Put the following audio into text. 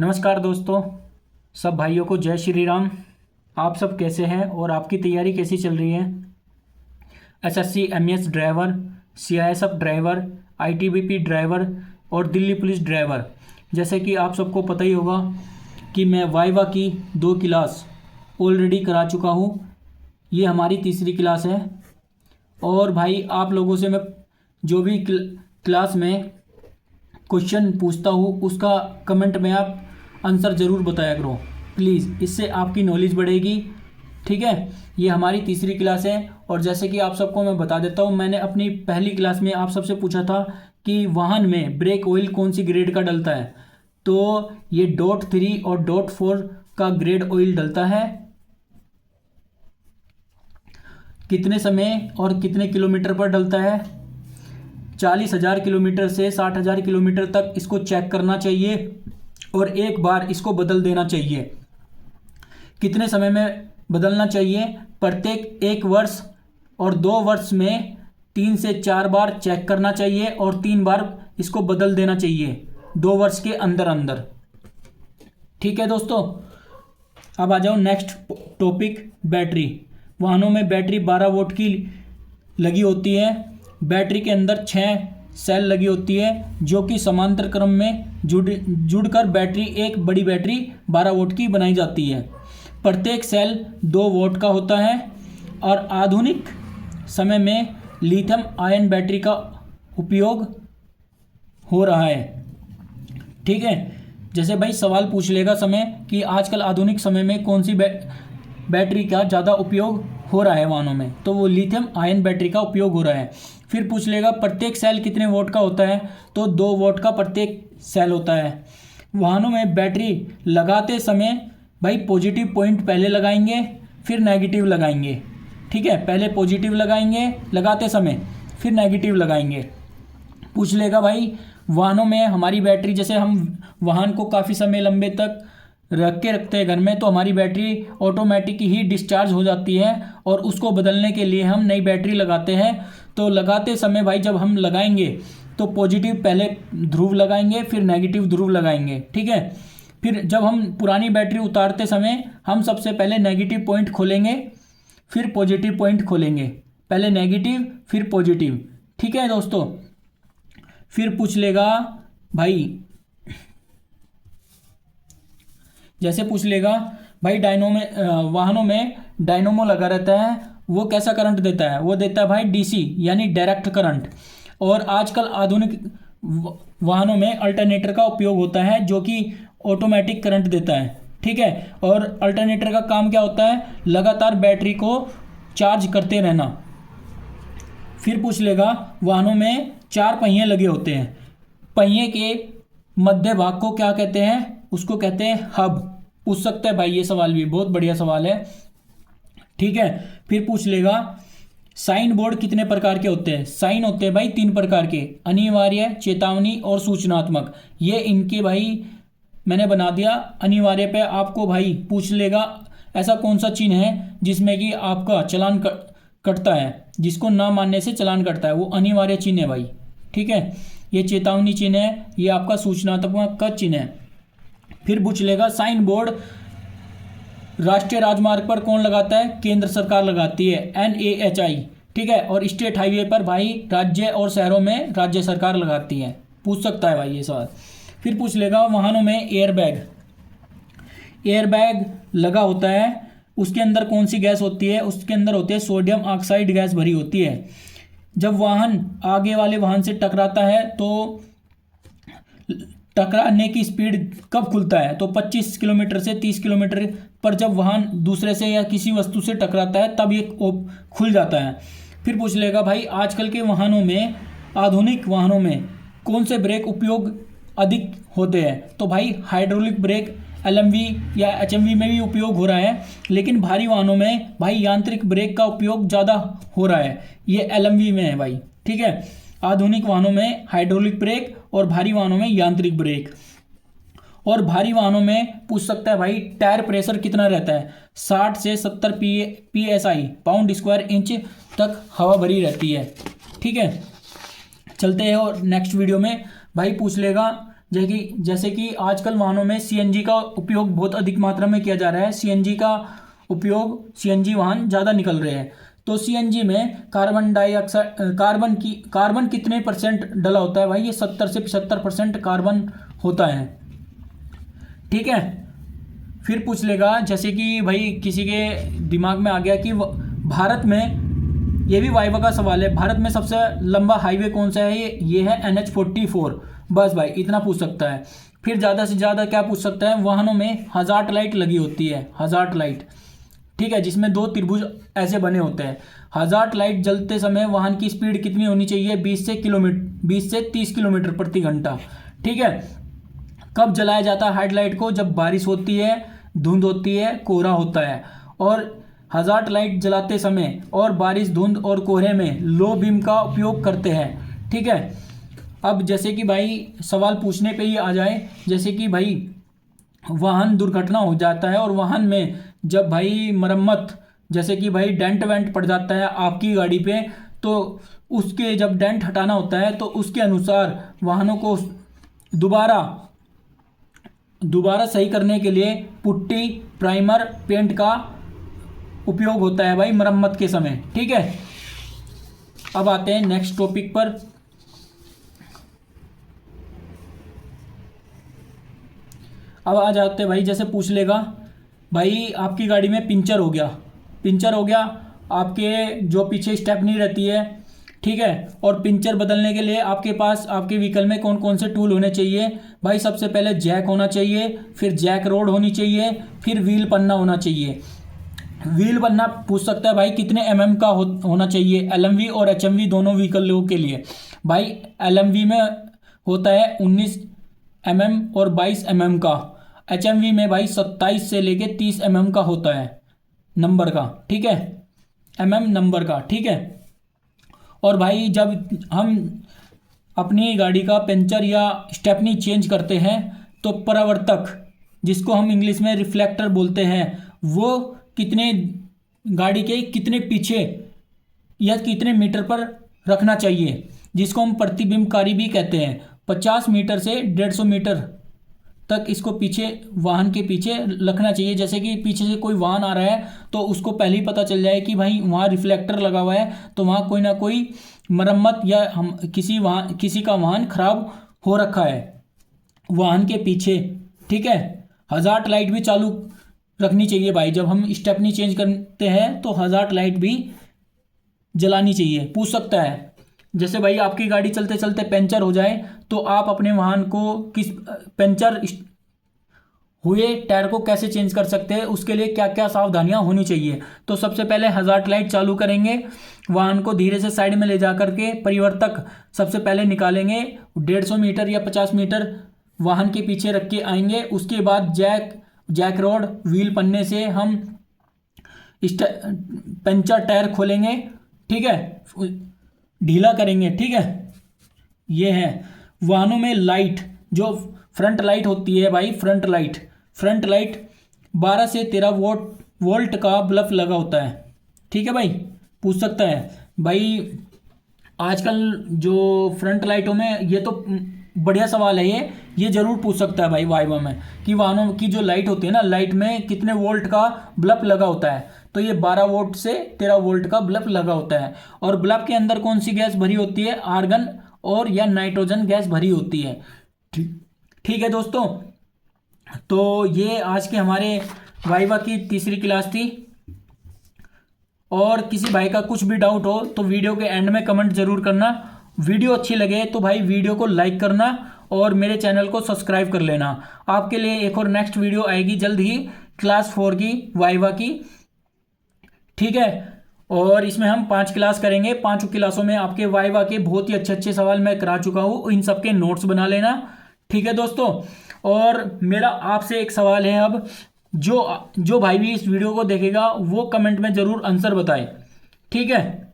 नमस्कार दोस्तों, सब भाइयों को जय श्री राम। आप सब कैसे हैं और आपकी तैयारी कैसी चल रही है? SSC MES driver, CISF driver, ITBP driver और दिल्ली पुलिस ड्राइवर। जैसे कि आप सबको पता ही होगा कि मैं वाइवा की 2 क्लास ऑलरेडी करा चुका हूँ। ये हमारी तीसरी क्लास है। और भाई आप लोगों से मैं जो भी क्लास में क्वेश्चन पूछता हूँ उसका कमेंट में आप आंसर ज़रूर बताया करो प्लीज़, इससे आपकी नॉलेज बढ़ेगी। ठीक है, ये हमारी तीसरी क्लास है। और जैसे कि आप सबको मैं बता देता हूँ, मैंने अपनी पहली क्लास में आप सबसे पूछा था कि वाहन में ब्रेक ऑयल कौन सी ग्रेड का डलता है। तो ये .3 और .4 का ग्रेड ऑयल डलता है। कितने समय और कितने किलोमीटर पर डलता है? 40,000 किलोमीटर से 60,000 किलोमीटर तक इसको चेक करना चाहिए और एक बार इसको बदल देना चाहिए। कितने समय में बदलना चाहिए? प्रत्येक 1 वर्ष और 2 वर्ष में 3 से 4 बार चेक करना चाहिए और 3 बार इसको बदल देना चाहिए 2 वर्ष के अंदर अंदर। ठीक है दोस्तों, अब आ जाओ नेक्स्ट टॉपिक, बैटरी। वाहनों में बैटरी 12 वोल्ट की लगी होती है। बैटरी के अंदर 6 सेल लगी होती है जो कि समांतर क्रम में जुड़कर बैटरी, एक बड़ी बैटरी 12 वोल्ट की बनाई जाती है। प्रत्येक सेल 2 वोल्ट का होता है और आधुनिक समय में लिथियम आयन बैटरी का उपयोग हो रहा है। ठीक है, जैसे भाई सवाल पूछ लेगा समय कि आजकल आधुनिक समय में कौन सी बैटरी का ज़्यादा उपयोग हो रहा है वाहनों में, तो वो लिथियम आयन बैटरी का उपयोग हो रहा है। फिर पूछ लेगा प्रत्येक सेल कितने वोल्ट का होता है, तो 2 वोल्ट का प्रत्येक सेल होता है। वाहनों में बैटरी लगाते समय भाई पॉजिटिव पॉइंट पहले लगाएंगे फिर नेगेटिव लगाएंगे। ठीक है, पहले पॉजिटिव लगाएंगे लगाते समय, फिर नेगेटिव लगाएंगे। पूछ लेगा भाई वाहनों में हमारी बैटरी, जैसे हम वाहन को काफ़ी समय लंबे तक रखते हैं घर में, तो हमारी बैटरी ऑटोमेटिक ही डिस्चार्ज हो जाती है और उसको बदलने के लिए हम नई बैटरी लगाते हैं। तो लगाते समय भाई जब हम लगाएंगे तो पॉजिटिव पहले ध्रुव लगाएंगे फिर नेगेटिव ध्रुव लगाएंगे। ठीक है, फिर जब हम पुरानी बैटरी उतारते समय हम सबसे पहले नेगेटिव पॉइंट खोलेंगे फिर पॉजिटिव पॉइंट खोलेंगे, पहले नेगेटिव फिर पॉजिटिव। ठीक है दोस्तों, फिर पूछ लेगा भाई, जैसे पूछ लेगा भाई वाहनों में डायनोमो लगा रहता है, वो कैसा करंट देता है? वो देता है भाई डीसी यानी डायरेक्ट करंट। और आजकल आधुनिक वाहनों में अल्टरनेटर का उपयोग होता है जो कि ऑटोमेटिक करंट देता है। ठीक है, और अल्टरनेटर का काम क्या होता है? लगातार बैटरी को चार्ज करते रहना। फिर पूछ लेगा वाहनों में 4 पहिए लगे होते हैं, पहिए के मध्य भाग को क्या कहते हैं? उसको कहते हैं हब। पूछ सकता है भाई ये सवाल भी, बहुत बढ़िया सवाल है। ठीक है, फिर पूछ लेगा साइन बोर्ड कितने प्रकार के होते हैं? साइन होते हैं भाई 3 प्रकार के, अनिवार्य, चेतावनी और सूचनात्मक। ये इनके भाई मैंने बना दिया। अनिवार्य पे आपको भाई पूछ लेगा ऐसा कौन सा चिन्ह है जिसमें कि आपका चालान कटता है, जिसको ना मानने से चालान कटता है, वो अनिवार्य चिन्ह है भाई। ठीक है, ये चेतावनी चिन्ह है, ये आपका सूचनात्मक का चिन्ह है। फिर पूछ लेगा साइन बोर्ड राष्ट्रीय राजमार्ग पर कौन लगाता है? केंद्र सरकार लगाती है, NAHI। ठीक है, और स्टेट हाईवे पर भाई राज्य और शहरों में राज्य सरकार लगाती है। पूछ सकता है भाई ये सवाल। फिर पूछ लेगा वाहनों में एयरबैग लगा होता है, उसके अंदर कौन सी गैस होती है? उसके अंदर होती है सोडियम ऑक्साइड गैस भरी होती है। जब वाहन आगे वाले वाहन से टकराता है तो टकराने की स्पीड कब खुलता है? तो 25 किलोमीटर से 30 किलोमीटर पर जब वाहन दूसरे से या किसी वस्तु से टकराता है तब ये खुल जाता है। फिर पूछ लेगा भाई आजकल के वाहनों में, आधुनिक वाहनों में कौन से ब्रेक उपयोग अधिक होते हैं? तो भाई हाइड्रोलिक ब्रेक LMV या HMV में भी उपयोग हो रहा है, लेकिन भारी वाहनों में भाई यांत्रिक ब्रेक का उपयोग ज़्यादा हो रहा है, ये LMV में है भाई। ठीक है, आधुनिक वाहनों में हाइड्रोलिक ब्रेक और भारी वाहनों में यांत्रिक ब्रेक। और भारी वाहनों में पूछ सकता है भाई टायर प्रेशर कितना रहता है? 60 से 70 PSI पाउंड स्क्वायर इंच तक हवा भरी रहती है। ठीक है, चलते हैं और नेक्स्ट वीडियो में भाई पूछ लेगा जैसे कि आजकल वाहनों में सीएनजी का उपयोग बहुत अधिक मात्रा में किया जा रहा है। सीएनजी का उपयोग, सीएनजी वाहन ज़्यादा निकल रहे हैं। तो सीएनजी में कार्बन डाइऑक्साइड कार्बन कितने परसेंट डला होता है भाई? ये 70 से 75% कार्बन होता है। ठीक है। फिर पूछ लेगा, जैसे कि भाई किसी के दिमाग में आ गया कि भारत में, ये भी वाइवा का सवाल है, भारत में सबसे लंबा हाईवे कौन सा है? ये है NH-44। बस भाई इतना पूछ सकता है। फिर ज़्यादा से ज़्यादा क्या पूछ सकता है? वाहनों में हज़ार्ड लाइट लगी होती है, हज़ार्ड लाइट, ठीक है, जिसमें 2 त्रिभुज ऐसे बने होते हैं। हज़ार्ड लाइट जलते समय वाहन की स्पीड कितनी होनी चाहिए? 20 से 30 किलोमीटर प्रति घंटा। ठीक है। कब जलाया जाता है हेडलाइट को? जब बारिश होती है, धुंध होती है, कोहरा होता है। और हज़ार्ड लाइट जलाते समय और बारिश, धुंध और कोहरे में लो बीम का उपयोग करते हैं। ठीक है। अब जैसे कि भाई सवाल पूछने पे ही आ जाए, जैसे कि भाई वाहन दुर्घटना हो जाता है और वाहन में जब भाई मरम्मत, जैसे कि भाई डेंट वेंट पड़ जाता है आपकी गाड़ी पे, तो उसके जब डेंट हटाना होता है तो उसके अनुसार वाहनों को दोबारा सही करने के लिए पुट्टी, प्राइमर, पेंट का उपयोग होता है भाई मरम्मत के समय। ठीक है। अब आते हैं नेक्स्ट टॉपिक पर। अब आ जाते हैं भाई, जैसे पूछ लेगा भाई आपकी गाड़ी में पंचर हो गया, आपके जो पीछे स्टेपनी रहती है, ठीक है, और पंचर बदलने के लिए आपके पास आपके व्हीकल में कौन कौन से टूल होने चाहिए? भाई सबसे पहले जैक होना चाहिए, फिर जैक रोड होनी चाहिए, फिर व्हील पन्ना होना चाहिए। व्हील पन्ना पूछ सकता है भाई कितने mm का होना चाहिए? LMV और HMV दोनों व्हीकलों के लिए। भाई LMV में होता है 19 mm और 22 mm का। HMV में भाई 27 से लेके 30 mm का होता है नंबर का। ठीक है, नंबर का। ठीक है। और भाई जब हम अपनी गाड़ी का पंचर या स्टेपनी चेंज करते हैं तो परावर्तक, जिसको हम इंग्लिश में रिफ्लेक्टर बोलते हैं, वो गाड़ी के कितने पीछे या कितने मीटर पर रखना चाहिए, जिसको हम प्रतिबिंबकारी भी कहते हैं। 50 मीटर से 150 मीटर तक इसको पीछे, वाहन के पीछे रखना चाहिए। जैसे कि पीछे से कोई वाहन आ रहा है तो उसको पहले ही पता चल जाए कि भाई वहाँ रिफ्लेक्टर लगा हुआ है, तो वहाँ कोई ना कोई मरम्मत या किसी का वाहन खराब हो रखा है वाहन के पीछे। ठीक है। हज़ार्ड लाइट भी चालू रखनी चाहिए भाई, जब हम स्टेपनी चेंज करते हैं तो हज़ार्ड लाइट भी जलानी चाहिए। पूछ सकता है जैसे भाई आपकी गाड़ी चलते चलते पंचर हो जाए तो आप अपने वाहन को पंचर हुए टायर को कैसे चेंज कर सकते हैं, उसके लिए क्या क्या सावधानियां होनी चाहिए? तो सबसे पहले हज़ार्ड लाइट चालू करेंगे, वाहन को धीरे से साइड में ले जा करके परिवर्तक सबसे पहले निकालेंगे, 150 मीटर या 50 मीटर वाहन के पीछे रख के आएंगे। उसके बाद जैक रोड, व्हील पन्ने से हम पंचर टायर खोलेंगे। ठीक है, ढीला करेंगे। ठीक है। ये है वाहनों में लाइट, जो फ्रंट लाइट होती है भाई, फ्रंट लाइट 12 से 13 वोल्ट का बल्ब लगा होता है। ठीक है भाई, पूछ सकता है भाई आजकल जो फ्रंट लाइटों में, ये तो बढ़िया सवाल है, ये जरूर पूछ सकता है भाई वाइवा में, कि वाहनों की जो लाइट होती है ना, लाइट में कितने वोल्ट का बल्ब लगा होता है? तो ये 12 वोल्ट से 13 वोल्ट का बल्ब लगा होता है। और बल्ब के अंदर कौन सी गैस भरी होती है? आर्गन और या नाइट्रोजन गैस भरी होती है। ठीक है दोस्तों, तो ये आज के हमारे वाइवा की तीसरी क्लास थी। और किसी भाई का कुछ भी डाउट हो तो वीडियो के एंड में कमेंट जरूर करना। वीडियो अच्छी लगे तो भाई वीडियो को लाइक करना और मेरे चैनल को सब्सक्राइब कर लेना। आपके लिए एक और नेक्स्ट वीडियो आएगी जल्द ही, क्लास 4 की वाइवा की। ठीक है। और इसमें हम 5 क्लास करेंगे। 5 क्लासों में आपके वाइवा के बहुत ही अच्छे अच्छे सवाल मैं करा चुका हूँ, इन सबके नोट्स बना लेना। ठीक है दोस्तों, और मेरा आपसे एक सवाल है अब, जो भाई भी इस वीडियो को देखेगा वो कमेंट में ज़रूर आंसर बताए। ठीक है।